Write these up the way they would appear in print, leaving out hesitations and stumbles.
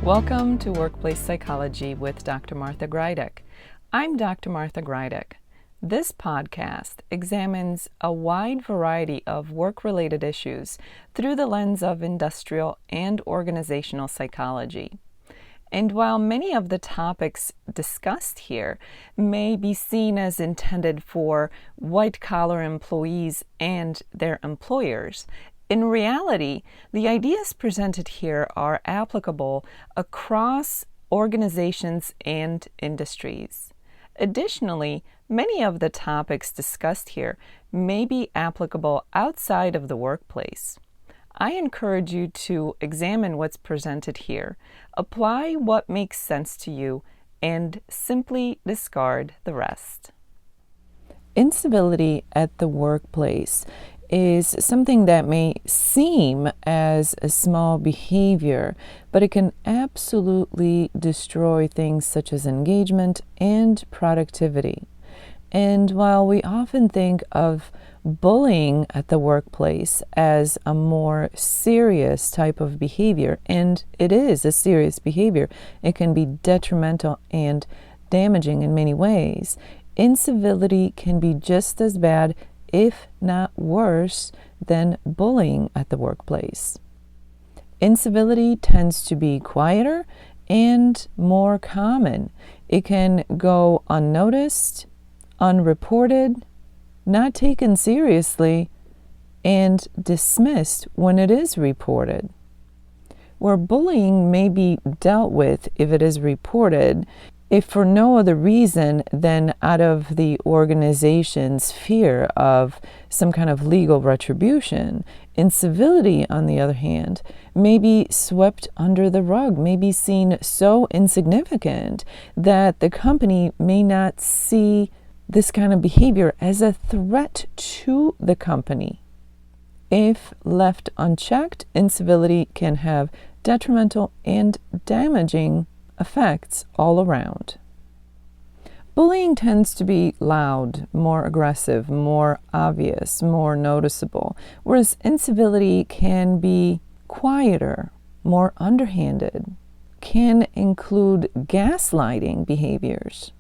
Welcome to Workplace Psychology with Dr. Martha Grajdek. I'm Dr. Martha Grajdek. This podcast examines a wide variety of work-related issues through the lens of industrial and organizational psychology. And while many of the topics discussed here may be seen as intended for white-collar employees and their employers, in reality, the ideas presented here are applicable across organizations and industries. Additionally, many of the topics discussed here may be applicable outside of the workplace. I encourage you to examine what's presented here, apply what makes sense to you, and simply discard the rest. Incivility at the workplace is something that may seem as a small behavior, but it can absolutely destroy things such as engagement and productivity. And while we often think of bullying at the workplace as a more serious type of behavior, and it is a serious behavior, it can be detrimental and damaging in many ways. Incivility can be just as bad, if not worse, than bullying at the workplace. Incivility tends to be quieter and more common. It can go unnoticed, unreported, not taken seriously, and dismissed when it is reported. Where bullying may be dealt with if it is reported, if for no other reason than out of the organization's fear of some kind of legal retribution, incivility, on the other hand, may be swept under the rug, may be seen so insignificant that the company may not see this kind of behavior as a threat to the company. If left unchecked, incivility can have detrimental and damaging effects all around. Bullying tends to be loud, more aggressive, more obvious, more noticeable, whereas incivility can be quieter, more underhanded, can include gaslighting behaviors.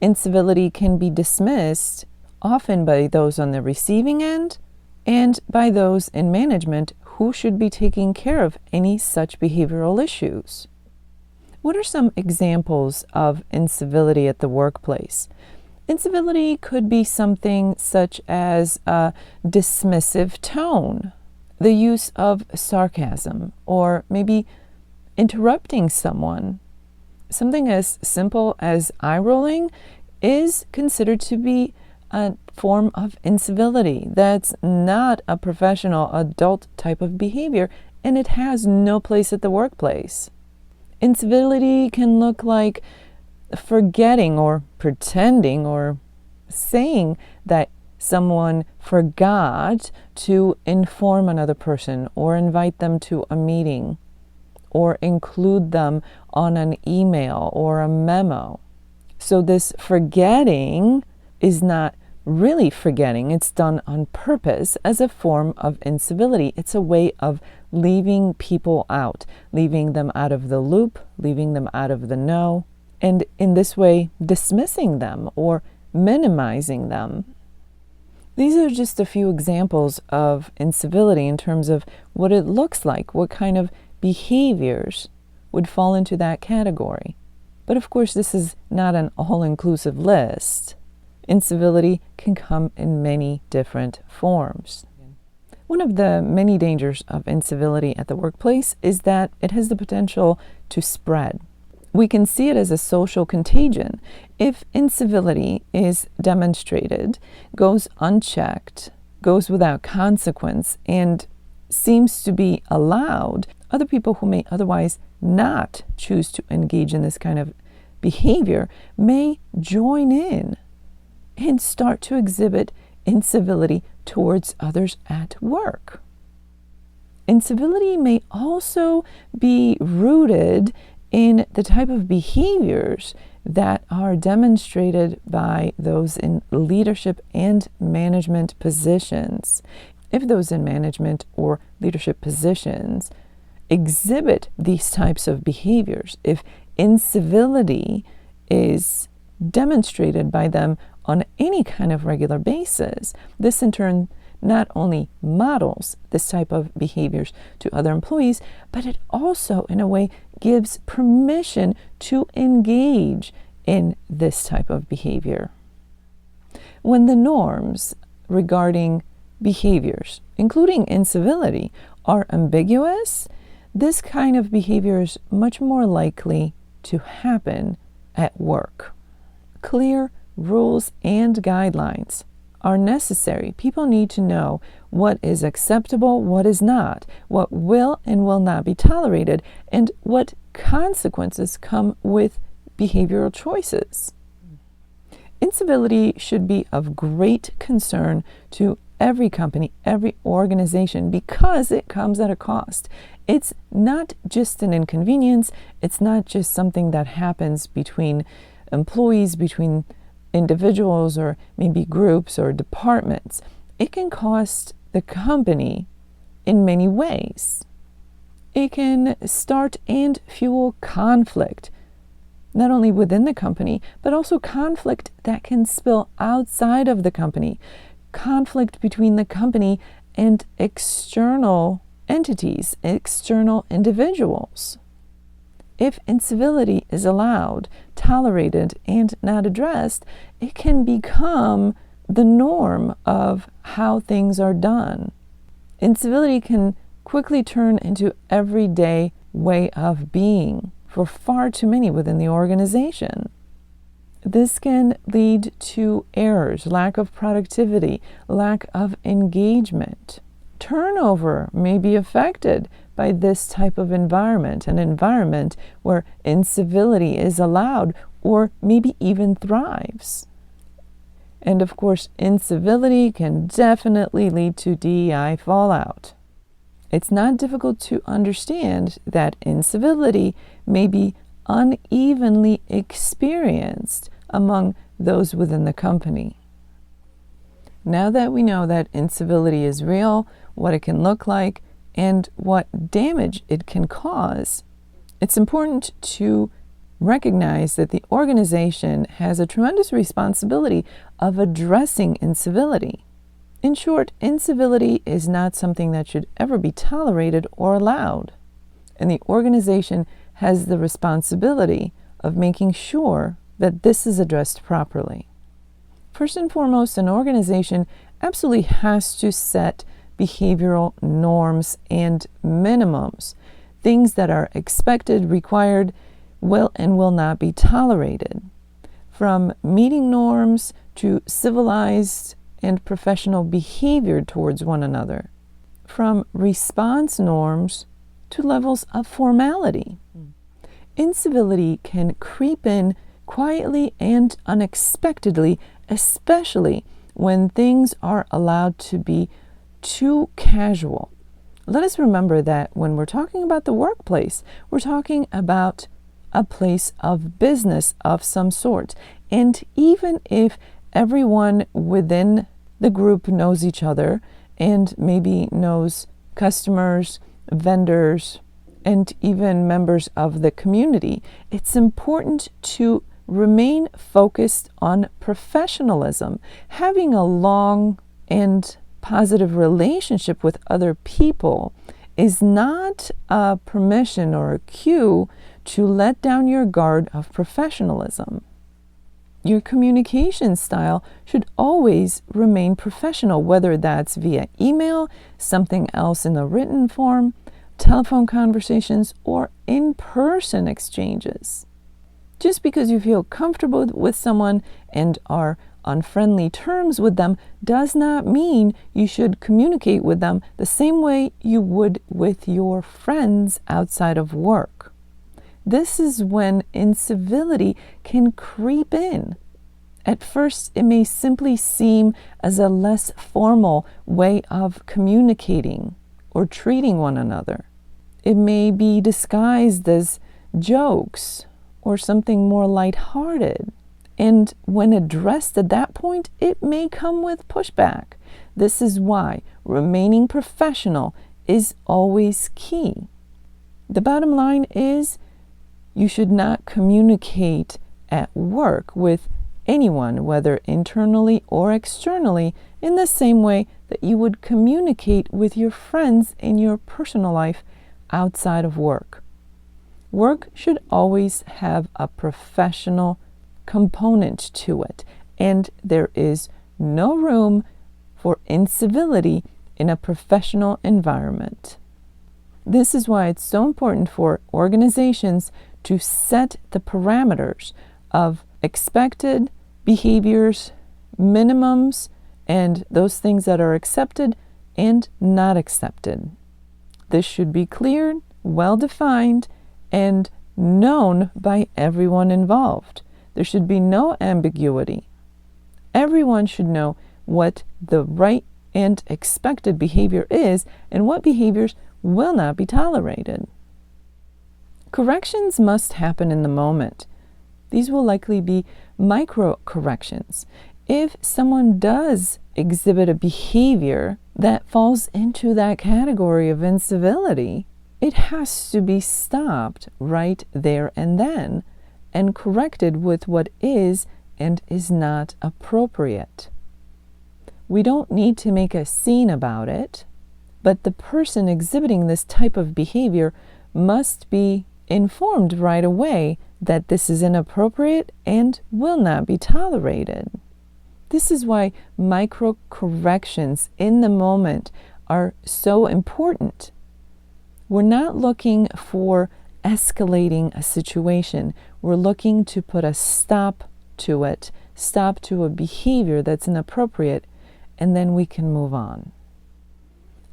Incivility can be dismissed often by those on the receiving end and by those in management who should be taking care of any such behavioral issues. What are some examples of incivility at the workplace? Incivility could be something such as a dismissive tone, the use of sarcasm, or maybe interrupting someone. Something as simple as eye-rolling is considered to be a form of incivility. That's not a professional adult type of behavior, and it has no place at the workplace. Incivility can look like forgetting or pretending or saying that someone forgot to inform another person or invite them to a meeting or include them on an email or a memo. So this forgetting is not really forgetting. It's done on purpose as a form of incivility. It's a way of leaving people out, leaving them out of the loop, leaving them out of the know, and in this way dismissing them or minimizing them. These are just a few examples of incivility in terms of what it looks like, what kind of behaviors would fall into that category. But of course, this is not an all-inclusive list. Incivility can come in many different forms. One of the many dangers of incivility at the workplace is that it has the potential to spread. We can see it as a social contagion. If incivility is demonstrated, goes unchecked, goes without consequence, and seems to be allowed, other people who may otherwise not choose to engage in this kind of behavior may join in and start to exhibit incivility towards others at work. Incivility may also be rooted in the type of behaviors that are demonstrated by those in leadership and management positions. If those in management or leadership positions exhibit these types of behaviors, if incivility is demonstrated by them on any kind of regular basis, this in turn not only models this type of behaviors to other employees, but it also, in a way, gives permission to engage in this type of behavior. When the norms regarding behaviors, including incivility, are ambiguous, this kind of behavior is much more likely to happen at work. Clear rules and guidelines are necessary. People need to know what is acceptable, what is not, what will and will not be tolerated, and what consequences come with behavioral choices. Incivility should be of great concern to every company, every organization, because it comes at a cost. It's not just an inconvenience. It's not just something that happens between employees, between individuals, or maybe groups or departments. It can cost the company in many ways. It can start and fuel conflict, not only within the company, but also conflict that can spill outside of the company, conflict between the company and external entities, external individuals. If incivility is allowed, tolerated, and not addressed, it can become the norm of how things are done. Incivility can quickly turn into everyday way of being for far too many within the organization. This can lead to errors, lack of productivity, lack of engagement. Turnover may be affected by this type of environment, an environment where incivility is allowed or maybe even thrives. And of course, incivility can definitely lead to DEI fallout. It's not difficult to understand that incivility may be unevenly experienced among those within the company. Now that we know that incivility is real, what it can look like, and what damage it can cause, it's important to recognize that the organization has a tremendous responsibility of addressing incivility. In short, incivility is not something that should ever be tolerated or allowed, and the organization has the responsibility of making sure that this is addressed properly. First and foremost, an organization absolutely has to set behavioral norms and minimums, things that are expected, required, will and will not be tolerated. From meeting norms to civilized and professional behavior towards one another. From response norms to levels of formality. Incivility can creep in quietly and unexpectedly, especially when things are allowed to be too casual. Let us remember that when we're talking about the workplace, we're talking about a place of business of some sort. And even if everyone within the group knows each other and maybe knows customers, vendors, and even members of the community, it's important to remain focused on professionalism. Having a long and positive relationship with other people is not a permission or a cue to let down your guard of professionalism. Your communication style should always remain professional, whether that's via email, something else in a written form, telephone conversations, or in-person exchanges. Just because you feel comfortable with someone and are on friendly terms with them does not mean you should communicate with them the same way you would with your friends outside of work. This is when incivility can creep in. At first, it may simply seem as a less formal way of communicating or treating one another. It may be disguised as jokes or something more lighthearted. And when addressed at that point, it may come with pushback. This is why remaining professional is always key. The bottom line is you should not communicate at work with anyone, whether internally or externally, in the same way that you would communicate with your friends in your personal life outside of work. Work should always have a professional component to it, and there is no room for incivility in a professional environment. This is why it's so important for organizations to set the parameters of expected behaviors, minimums, and those things that are accepted and not accepted. This should be clear, well-defined, and known by everyone involved. There should be no ambiguity. Everyone should know what the right and expected behavior is and what behaviors will not be tolerated. Corrections must happen in the moment. These will likely be micro corrections. If someone does exhibit a behavior that falls into that category of incivility, it has to be stopped right there and then and corrected with what is and is not appropriate. We don't need to make a scene about it, but the person exhibiting this type of behavior must be informed right away that this is inappropriate and will not be tolerated. This is why micro corrections in the moment are so important. We're not looking for escalating a situation. We're looking to put a stop to it, stop to a behavior that's inappropriate, and then we can move on.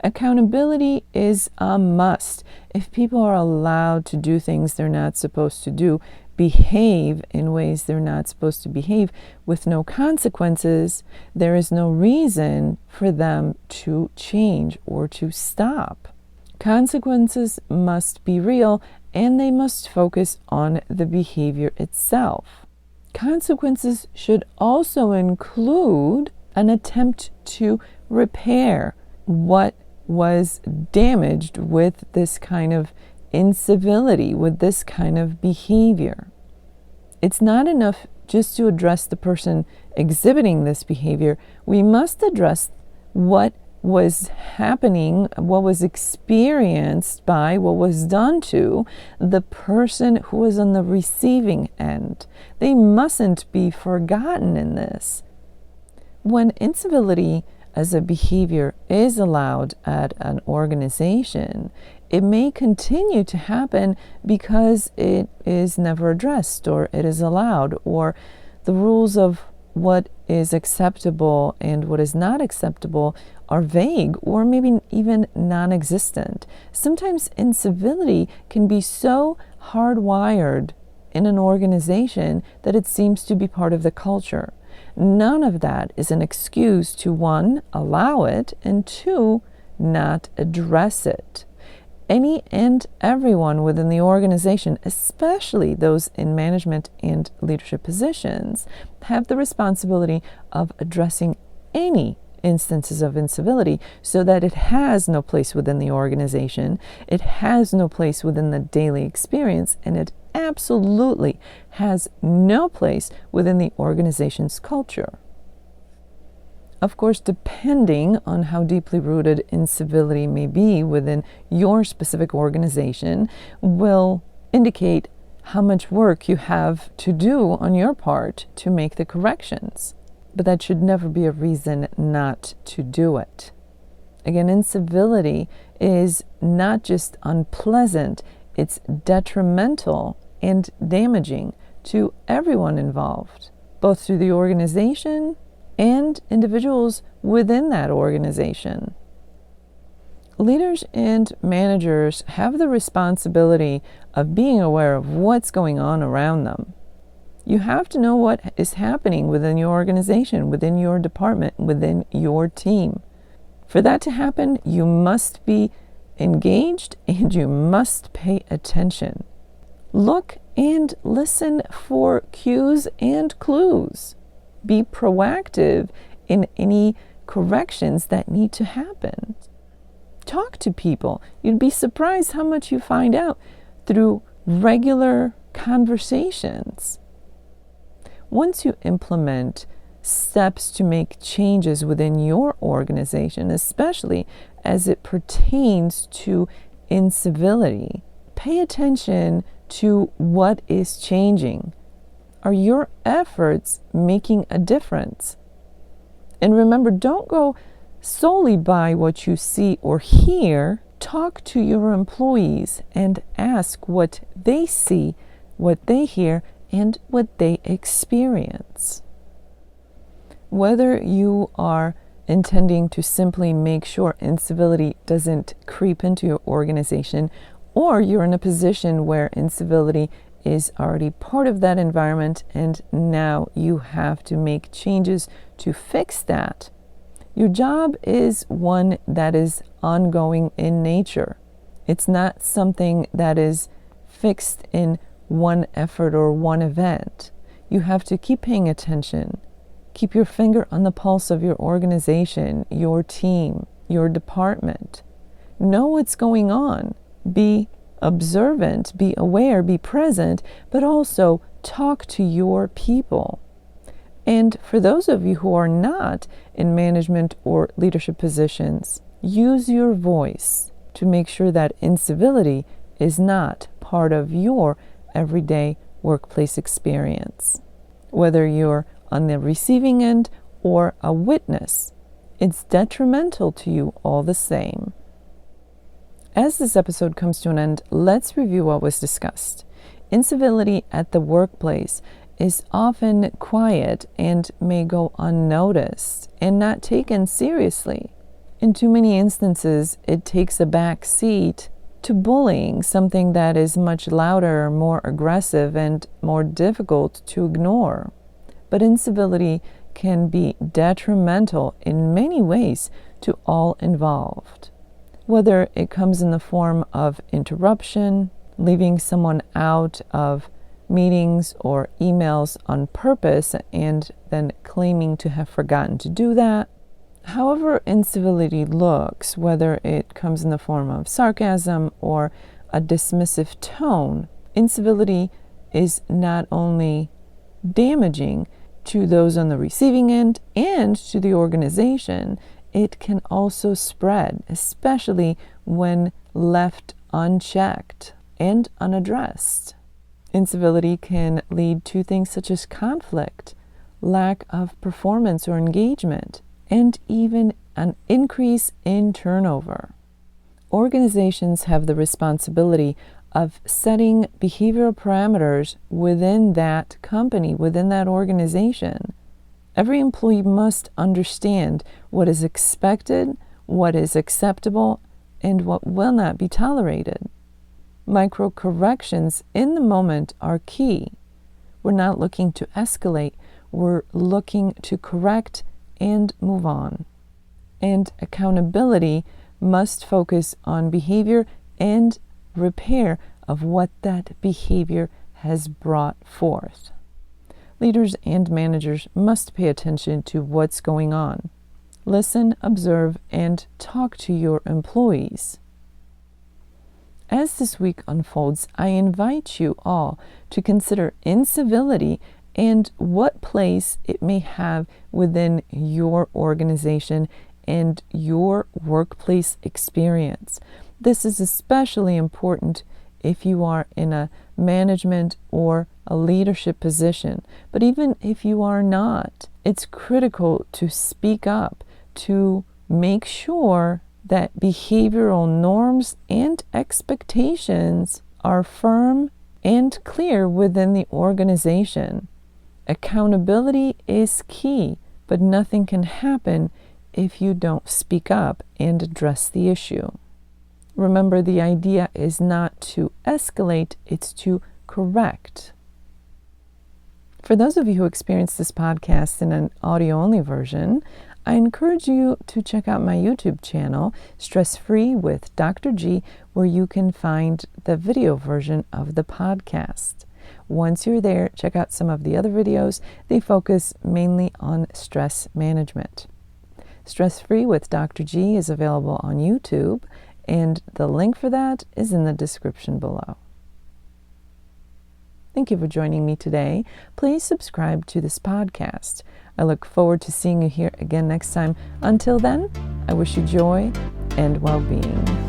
Accountability is a must. If people are allowed to do things they're not supposed to do, behave in ways they're not supposed to behave with no consequences, there is no reason for them to change or to stop. Consequences must be real, and they must focus on the behavior itself. Consequences should also include an attempt to repair what was damaged with this kind of incivility, with this kind of behavior. It's not enough just to address the person exhibiting this behavior. We must address what was happening, what was experienced by, what was done to the person who was on the receiving end. They mustn't be forgotten in this. When incivility as a behavior is allowed at an organization, it may continue to happen because it is never addressed, or it is allowed, or the rules of what is acceptable and what is not acceptable are vague or maybe even non-existent. Sometimes incivility can be so hardwired in an organization that it seems to be part of the culture. None of that is an excuse to, one, allow it, and two, not address it. Any and everyone within the organization, especially those in management and leadership positions, have the responsibility of addressing any instances of incivility so that it has no place within the organization, it has no place within the daily experience, and it absolutely has no place within the organization's culture. Of course, depending on how deeply rooted incivility may be within your specific organization will indicate how much work you have to do on your part to make the corrections. But that should never be a reason not to do it. Again, incivility is not just unpleasant, it's detrimental and damaging to everyone involved, both through the organization and individuals within that organization. Leaders and managers have the responsibility of being aware of what's going on around them. You have to know what is happening within your organization, within your department, within your team. For that to happen, you must be engaged and you must pay attention. Look and listen for cues and clues. Be proactive in any corrections that need to happen. Talk to people. You'd be surprised how much you find out through regular conversations. Once you implement steps to make changes within your organization, especially as it pertains to incivility, pay attention to what is changing. Are your efforts making a difference? And remember, don't go solely by what you see or hear. Talk to your employees and ask what they see, what they hear, and what they experience. Whether you are intending to simply make sure incivility doesn't creep into your organization, or you're in a position where incivility is already part of that environment and now you have to make changes to fix that, your job is one that is ongoing in nature. It's not something that is fixed in one effort or one event. You have to keep paying attention. Keep your finger on the pulse of your organization, your team, your department. Know what's going on. Be observant, be aware, be present, but also talk to your people. And for those of you who are not in management or leadership positions, use your voice to make sure that incivility is not part of your everyday workplace experience. Whether you're on the receiving end or a witness, it's detrimental to you all the same. As this episode comes to an end, let's review what was discussed. Incivility at the workplace is often quiet and may go unnoticed and not taken seriously. In too many instances, it takes a back seat to bullying, something that is much louder, more aggressive, and more difficult to ignore. But incivility can be detrimental in many ways to all involved. Whether it comes in the form of interruption, leaving someone out of meetings or emails on purpose and then claiming to have forgotten to do that. However incivility looks, whether it comes in the form of sarcasm or a dismissive tone, incivility is not only damaging to those on the receiving end and to the organization, it can also spread, especially when left unchecked and unaddressed. Incivility can lead to things such as conflict, lack of performance or engagement, and even an increase in turnover. Organizations have the responsibility of setting behavioral parameters within that company, within that organization. Every employee must understand what is expected, what is acceptable, and what will not be tolerated. Micro corrections in the moment are key. We're not looking to escalate, we're looking to correct and move on. And accountability must focus on behavior and repair of what that behavior has brought forth. Leaders and managers must pay attention to what's going on. Listen, observe, and talk to your employees. As this week unfolds, I invite you all to consider incivility and what place it may have within your organization and your workplace experience. This is especially important if you are in a management or a leadership position. But even if you are not, it's critical to speak up, to make sure that behavioral norms and expectations are firm and clear within the organization. Accountability is key, but nothing can happen if you don't speak up and address the issue. Remember, the idea is not to escalate, it's to correct. For those of you who experience this podcast in an audio-only version, I encourage you to check out my YouTube channel, Stress Free with Dr. G, where you can find the video version of the podcast. Once you're there, check out some of the other videos. They focus mainly on stress management. Stress Free with Dr. G is available on YouTube, and the link for that is in the description below. Thank you for joining me today. Please subscribe to this podcast. I look forward to seeing you here again next time. Until then, I wish you joy and well-being.